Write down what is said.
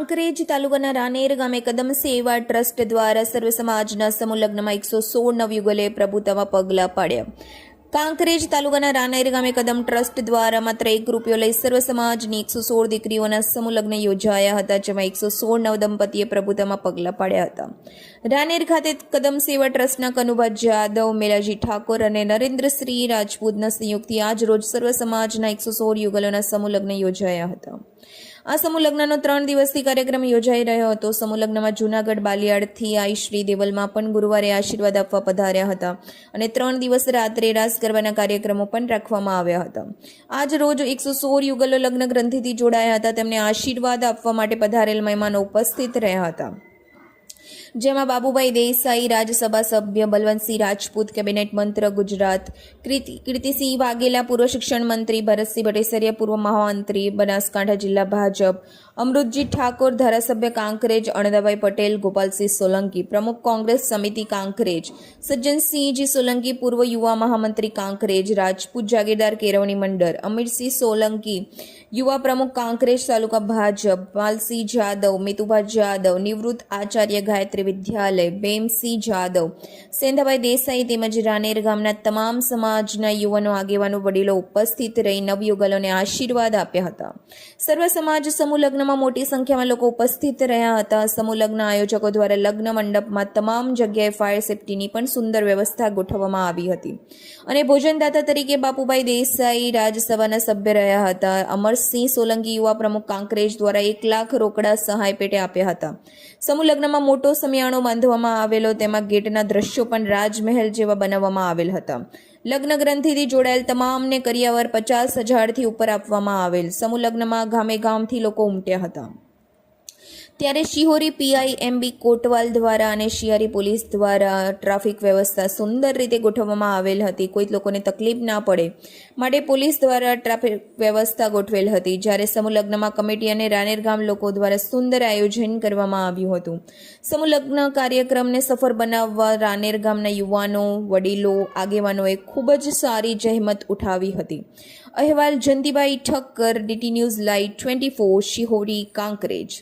કાંકરેજ તાલુકાના રાનેર ગામે કદમ સેવા ટ્રસ્ટ દ્વારા સર્વ સમાજના સમૂહ લગ્નમાં 116 નવયુગલે પ્રભુતામાં પગલાં પાડ્યા। કાંકરેજ તાલુકાના રાનેર ગામે કદમ ટ્રસ્ટ દ્વારા માત્ર ₹1 લઈ સર્વ સમાજની 116 દીકરીઓના સમૂહ લગ્ન યોજાયા હતા, જેમાં 116 નવદંપતીએ પ્રભુતામાં પગલાં પાડ્યા હતા। રાનેર ખાતે કદમ સેવા ટ્રસ્ટના કનુભા જાદવ, મેલાજી ઠાકોર અને નરેન્દ્રશ્રી રાજપૂતના સંયુક્તથી આજ રોજ સર્વ સમાજના 116 યુગલોના સમૂહ લગ્ન યોજાયા હતા। આ સમૂહ લગ્નનો 3 દિવસથી કાર્યક્રમ યોજાઈ રહ્યો હતો। સમૂહ લગ્નમાં જૂનાગઢ બાલિયાડથી આઈ શ્રી દેવલમાં પણ ગુરુવારે આશીર્વાદ આપવા પધાર્યા હતા અને 3 દિવસ રાત્રે રાસ ગરબાના કાર્યક્રમો પણ રાખવામાં આવ્યા હતા। આજ રોજ 116 યુગલો લગ્ન ગ્રંથિથી જોડાયા હતા। તેમને આશીર્વાદ આપવા માટે પધારેલ મહેમાનો ઉપસ્થિત રહ્યા હતા, જેમાં બાબુભાઈ દેસાઈ, રાજ્યસભા સભ્ય બલવંતસિંહ રાજપૂત, કેબિનેટ મંત્ર ગુજરાત, કીર્તિસિંહ વાઘેલા, પૂર્વ શિક્ષણ મંત્રી ભરતસિંહ ભટ્ટેસરિયા, પૂર્વ મહામંત્રી બનાસકાંઠા જિલ્લા ભાજપ અમૃતજી ઠાકોર, ધારાસભ્ય કાંકરેજ અણદાભાઈ પટેલ, ગોપાલસિંહ સોલંકી, પ્રમુખ કોંગ્રેસ સમિતિ કાંકરેજ સજ્જનસિંહજી સોલંકી, પૂર્વ યુવા મહામંત્રી કાંકરેજ, રાજપૂત જાગીરદાર કેળવણી મંડળ અમીરસિંહ સોલંકી, યુવા પ્રમુખ કાંકરેજ તાલુકા ભાજપ પાલસિંહ જાદવ, મિતુભા જાદવ, નિવૃત્ત આચાર્ય ગાયત્રી વિદ્યાલય ભેમસિંહ જાદવ, સેંધાભાઈ દેસાઈ તેમજ રાનેર ગામના તમામ સમાજના યુવાનો, આગેવાનો, વડીલો ઉપસ્થિત રહી નવયુગલોને આશીર્વાદ આપ્યા હતા। સર્વ સમાજ સમૂહ લગ્નમાં મોટી સંખ્યામાં લોકો ઉપસ્થિત રહ્યા હતા। સમૂહ લગ્ન આયોજકો દ્વારા લગ્ન મંડપમાં તમામ જગ્યાએ ફાયર સેફટીની પણ સુંદર વ્યવસ્થા ગોઠવવામાં આવી હતી અને ભોજનદાતા તરીકે બાપુભાઈ દેસાઈ રાજ્યસભાના સભ્ય રહ્યા હતા। અમરસિંહ સોલંકી, યુવા પ્રમુખ કાંકરેજ દ્વારા 1 લાખ રોકડા સહાય પેટે આપ્યા હતા। સમૂહ લગ્નમાં મોટો સમિયાણો બાંધવામાં આવેલો, તેમાં ગેટના દ્રશ્યો પણ રાજમહેલ જેવા બનાવવામાં આવેલ હતા। લગ્ન ગ્રંથિથી જોડાયેલ તમામને કરિયાવર 50,000થી ઉપર આપવામાં આવેલ। સમૂહ લગ્નમાં ગામે ગામથી લોકો ઉમટ્યા હતા, ત્યારે શિહોરી પીઆઈ એમબી કોટવાલ દ્વારા અને શિયારી પોલીસ દ્વારા ટ્રાફિક વ્યવસ્થા સુંદર રીતે ગોઠવવામાં આવેલ હતી। કોઈ લોકોને તકલીફ ના પડે માટે પોલીસ દ્વારા ટ્રાફિક વ્યવસ્થા ગોઠવેલ હતી। જ્યારે સમૂહ લગ્નમાં કમિટી અને રાનેર ગામ લોકો દ્વારા સુંદર આયોજન કરવામાં આવ્યું હતું। સમૂહ લગ્ન કાર્યક્રમને સફળ બનાવવા રાનેર ગામના યુવાનો, વડીલો, આગેવાનોએ ખૂબ જ સારી જહેમત ઉઠાવી હતી। અહેવાલ Jayantibhai Thakkar, DT news live 24, Shihori, Kankrej.